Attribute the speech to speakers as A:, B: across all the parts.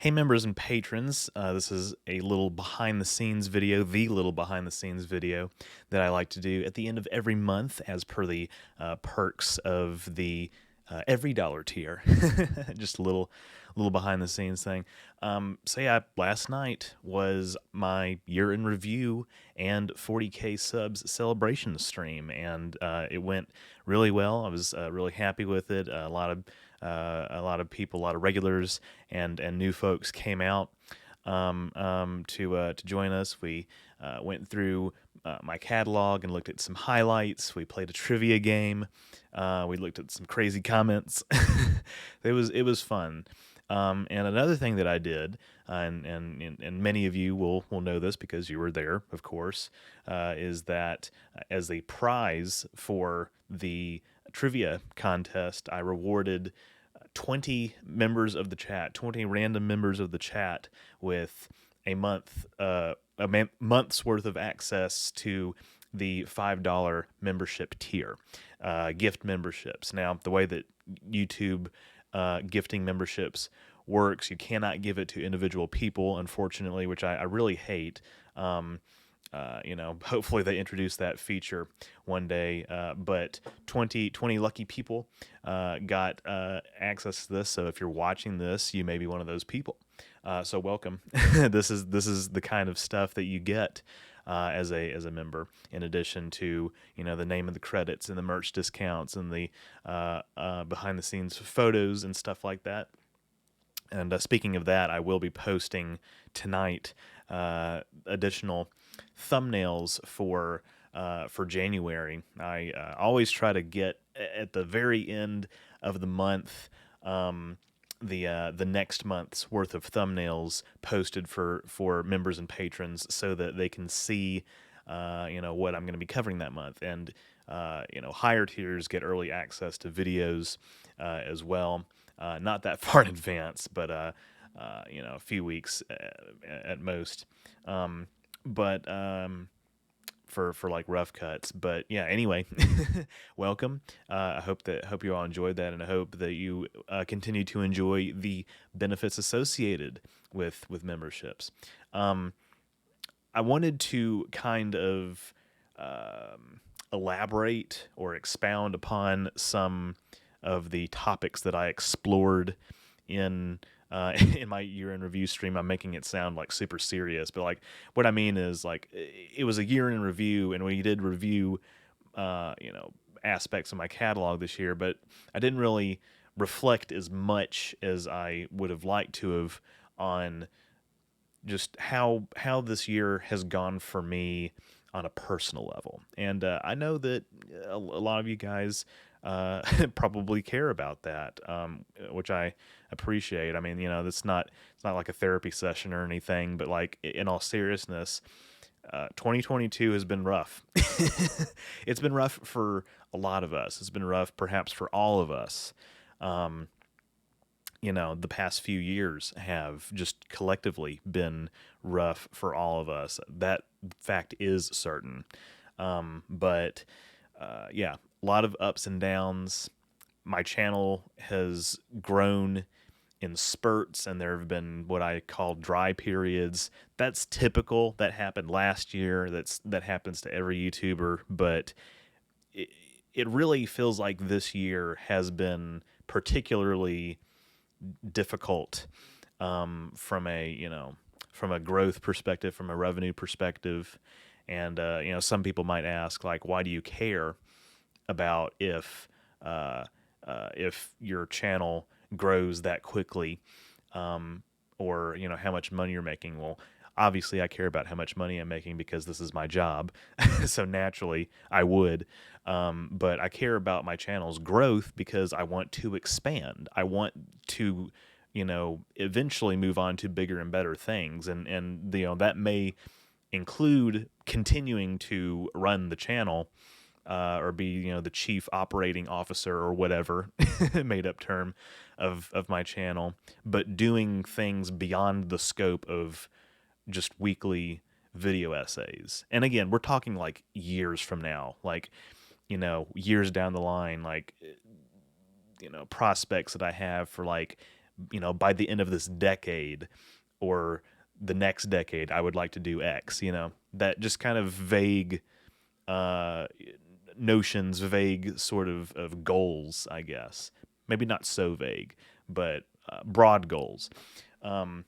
A: Hey, members and patrons, this is a little behind the scenes video, the little behind the scenes video that I like to do at the end of every month as per the perks of the every dollar tier. Just a little behind the scenes thing. So yeah, last night was my year in review and 40K subs celebration stream, and it went really well. I was really happy with it. A lot of people, a lot of regulars and new folks came out to join us. We went through my catalog and looked at some highlights. We played a trivia game. We looked at some crazy comments. It was fun. And another thing that I did, and many of you will know this because you were there, of course, is that as a prize for the trivia contest, I rewarded 20 members of the chat, 20 random members of the chat with a month's worth of access to the $5 membership tier, gift memberships. Now, the way that YouTube gifting memberships works, you cannot give it to individual people, unfortunately, which I really hate. Hopefully they introduce that feature one day. But 20 lucky people got access to this. So if you're watching this, you may be one of those people. So welcome. This is the kind of stuff that you get as a member, in addition to the name of the credits and the merch discounts and the behind the scenes photos and stuff like that. And speaking of that, I will be posting tonight additional thumbnails for January. I always try to get at the very end of the month the next month's worth of thumbnails posted for members and patrons so that they can see what I'm going to be covering that month. And higher tiers get early access to videos as well. Not that far in advance, but a few weeks at most. But for like rough cuts. But yeah, anyway, welcome. I hope you all enjoyed that, and I hope that you continue to enjoy the benefits associated with memberships. I wanted to kind of elaborate or expound upon some of the topics that I explored in in my year in review stream. I'm making it sound like super serious, but like what I mean is like it was a year in review, and we did review aspects of my catalog this year, but I didn't really reflect as much as I would have liked to have on just how this year has gone for me on a personal level. And I know that a lot of you guys probably care about that, which I appreciate. I mean, it's not like a therapy session or anything, but like in all seriousness, 2022 has been rough. It's been rough for a lot of us. It's been rough, perhaps, for all of us. The past few years have just collectively been rough for all of us. That fact is certain. But yeah, a lot of ups and downs. My channel has grown in spurts, and there have been what I call dry periods. That's typical. That happened last year. That happens to every YouTuber, but it really feels like this year has been particularly difficult from a growth perspective, from a revenue perspective. And some people might ask, like, why do you care about if your channel grows that quickly, or how much money you're making? Well, obviously I care about how much money I'm making because this is my job. So naturally I would. But I care about my channel's growth because I want to expand. I want to, eventually move on to bigger and better things. And that may include continuing to run the channel, or be, the chief operating officer or whatever made up term of my channel, but doing things beyond the scope of just weekly video essays. And again, we're talking like years from now, like, years down the line, like, prospects that I have for like by the end of this decade or the next decade, I would like to do X, that just kind of vague uh, notions, vague sort of goals, I guess. Maybe not so vague, but broad goals. Um,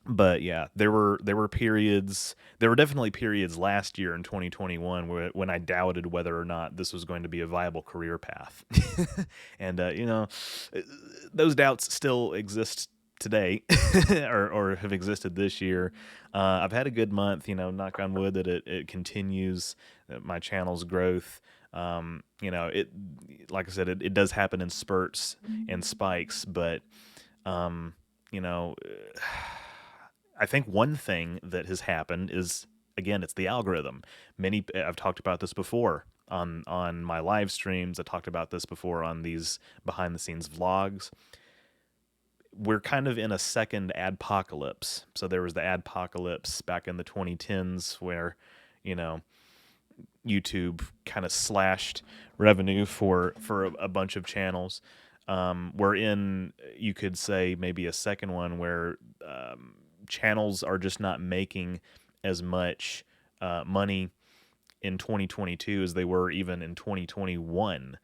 A: but yeah, there were periods. There were definitely periods last year in 2021 when I doubted whether or not this was going to be a viable career path, and those doubts still exist today, or have existed this year. I've had a good month. Knock on wood that it continues my channel's growth. It like I said, it does happen in spurts and spikes, but um, you know. I think one thing that has happened is, again, it's the algorithm. I've talked about this before on my live streams. I talked about this before on these behind the scenes vlogs. We're kind of in a second adpocalypse. So there was the adpocalypse back in the 2010s where, you know, YouTube kind of slashed revenue for a bunch of channels. We're in, you could say, maybe a second one where channels are just not making as much money in 2022 as they were even in 2021,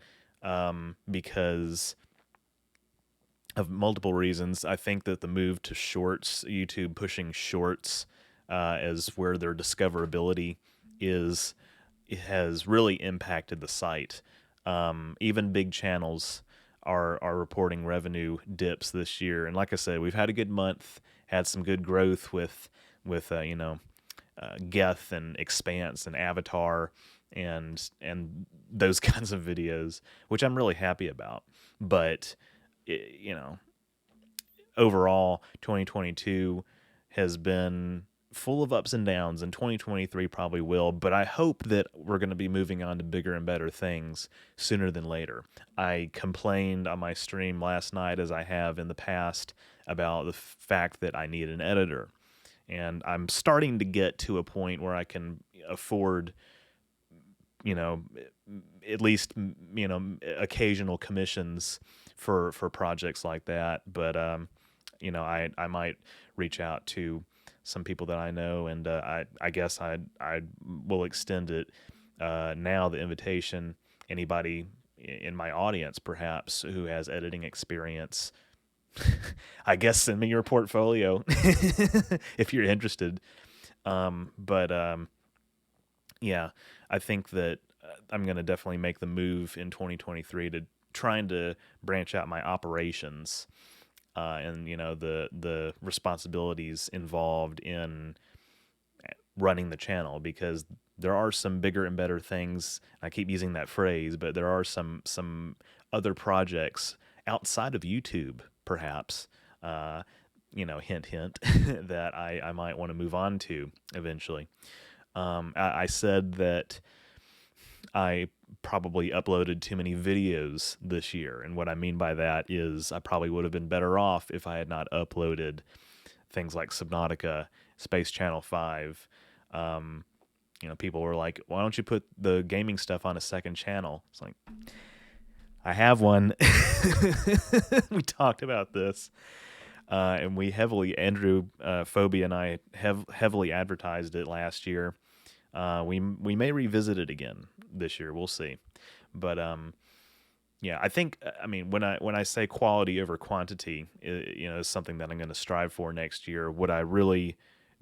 A: because of multiple reasons. I think that the move to shorts, YouTube pushing shorts as where their discoverability is, it has really impacted the site. Even big channels are reporting revenue dips this year. And like I said, we've had a good month, had some good growth with Geth and Expanse and Avatar and those kinds of videos, which I'm really happy about. But overall, 2022 has been full of ups and downs, and 2023 probably will, but I hope that we're going to be moving on to bigger and better things sooner than later. I complained on my stream last night, as I have in the past, about the fact that I need an editor, and I'm starting to get to a point where I can afford, at least, occasional commissions for projects like that, but I might reach out to some people that I know, and I guess I will extend it now, the invitation. Anybody in my audience, perhaps, who has editing experience, I guess send me your portfolio if you're interested. But yeah, I think that I'm going to definitely make the move in 2023 to trying to branch out my operations, and the responsibilities involved in running the channel, because there are some bigger and better things. I keep using that phrase, but there are some other projects outside of YouTube, perhaps. Hint, hint, that I might want to move on to eventually. I said that I probably uploaded too many videos this year. And what I mean by that is I probably would have been better off if I had not uploaded things like Subnautica, Space Channel 5. People were like, why don't you put the gaming stuff on a second channel? It's like, I have one. We talked about this. And Andrew Phobia and I heavily advertised it last year. We may revisit it again this year. We'll see. But yeah, I think, when I say quality over quantity, is something that I'm going to strive for next year. What I really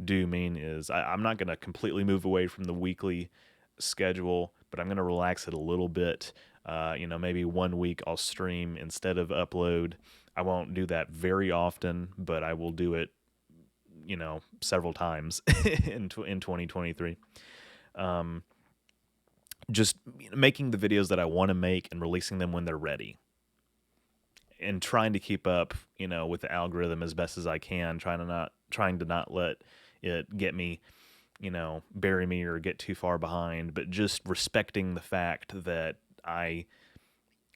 A: do mean is I'm not going to completely move away from the weekly schedule, but I'm going to relax it a little bit. Maybe 1 week I'll stream instead of upload. I won't do that very often, but I will do it, several times in 2023. Just making the videos that I want to make and releasing them when they're ready, and trying to keep up, with the algorithm as best as I can, trying to not let it get me, bury me or get too far behind, but just respecting the fact that I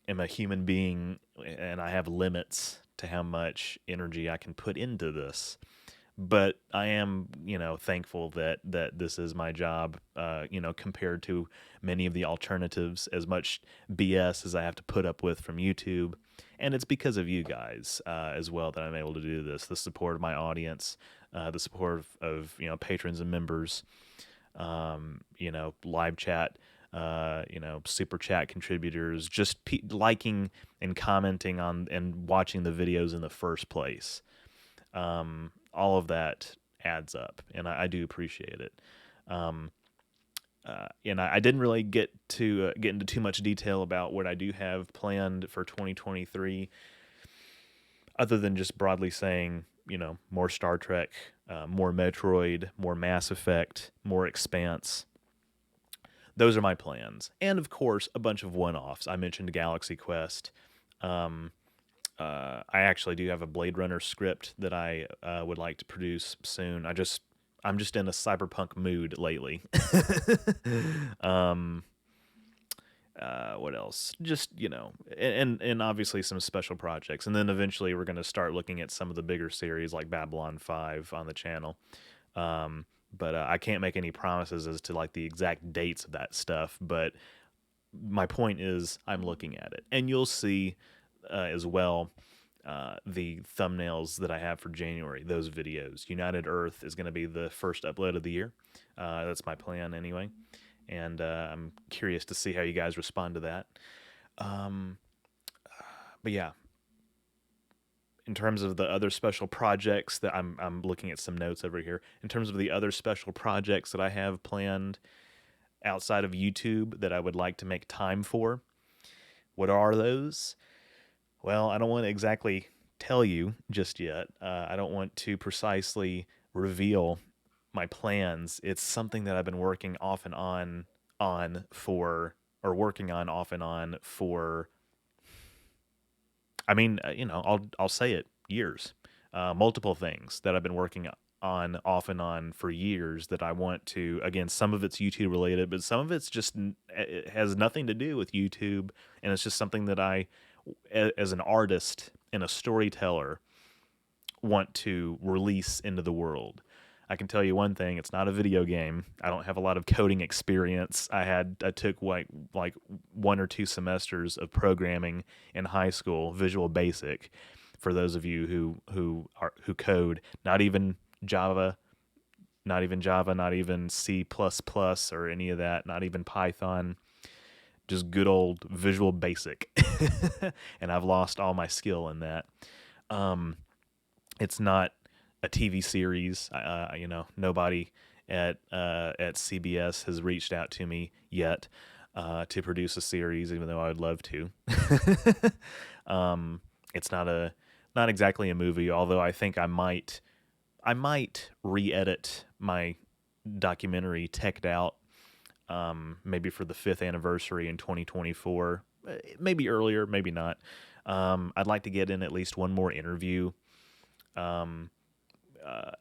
A: am a human being and I have limits to how much energy I can put into this. but I am, thankful that this is my job, compared to many of the alternatives, as much BS as I have to put up with from YouTube. And it's because of you guys, as well, that I'm able to do this. The support of my audience, the support of patrons and members, live chat, super chat contributors, just liking and commenting on and watching the videos in the first place. All of that adds up, and I do appreciate it. Um, and I didn't really get into too much detail about what I do have planned for 2023, other than just broadly saying, more Star Trek, more Metroid, more Mass Effect, more Expanse. Those are my plans, and of course, a bunch of one-offs. I mentioned Galaxy Quest. Um, I actually do have a Blade Runner script that I would like to produce soon. I'm just in a cyberpunk mood lately. um, what else? Just and obviously some special projects, and then eventually we're going to start looking at some of the bigger series like Babylon 5 on the channel. But I can't make any promises as to like the exact dates of that stuff. But my point is, I'm looking at it, and you'll see as well the thumbnails that I have for January. Those videos. United Earth is going to be the first upload of the year. That's my plan anyway, and I'm curious to see how you guys respond to that. Um, but yeah, in terms of the other special projects that I'm looking at some notes over here. In terms of the other special projects that I have planned outside of YouTube that I would like to make time for, what are those? Well, I don't want to exactly tell you just yet. I don't want to precisely reveal my plans. It's something that I've been working off and on for, or working on off and on for. I mean, I'll say it, years. Multiple things that I've been working on off and on for years that I want to. Again, some of it's YouTube related, but some of it's just it has nothing to do with YouTube, and it's just something that I, as an artist and a storyteller, want to release into the world. I can tell you one thing, it's not a video game. I don't have a lot of coding experience. I took like 1 or 2 semesters of programming in high school, Visual Basic, for those of you who code, not even C++ or any of that, not even Python, just good old Visual Basic. And I've lost all my skill in that. It's not a TV series. Nobody at CBS has reached out to me yet to produce a series, even though I would love to. It's not exactly a movie, although I think I might re-edit my documentary Teched Out, maybe for the 5th anniversary in 2024, maybe earlier, maybe not. I'd like to get in at least one more interview,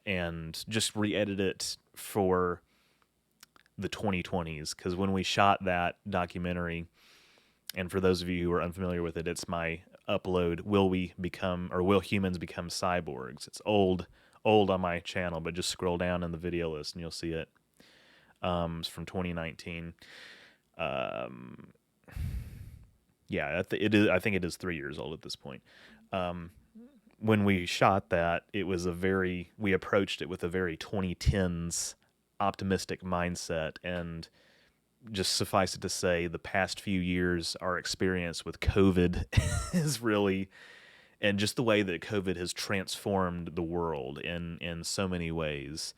A: and just re-edit it for the 2020s, because when we shot that documentary, and for those of you who are unfamiliar with it, it's my upload, Will Humans Become Cyborgs? It's old on my channel, but just scroll down in the video list and you'll see it. It's from 2019. Yeah, I think it is 3 years old at this point. When we shot that, we approached it with a very 2010s optimistic mindset, and just suffice it to say, the past few years, our experience with COVID is really, and just the way that COVID has transformed the world in so many ways.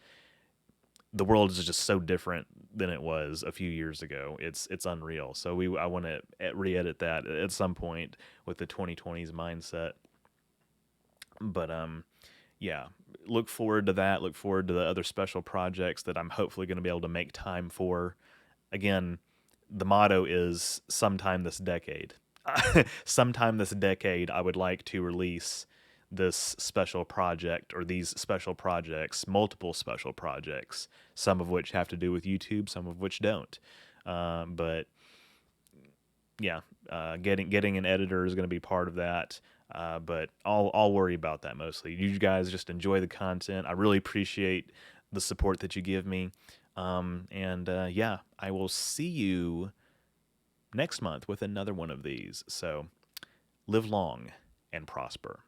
A: The world is just so different than it was a few years ago. It's unreal. So I want to re-edit that at some point with the 2020s mindset. But yeah, look forward to that. Look forward to the other special projects that I'm hopefully going to be able to make time for. Again, the motto is sometime this decade. Sometime this decade, I would like to release this special project, or these special projects, multiple special projects, some of which have to do with YouTube, some of which don't. But yeah, getting an editor is going to be part of that. But I'll worry about that mostly. You guys just enjoy the content. I really appreciate the support that you give me. And yeah, I will see you next month with another one of these. So live long and prosper.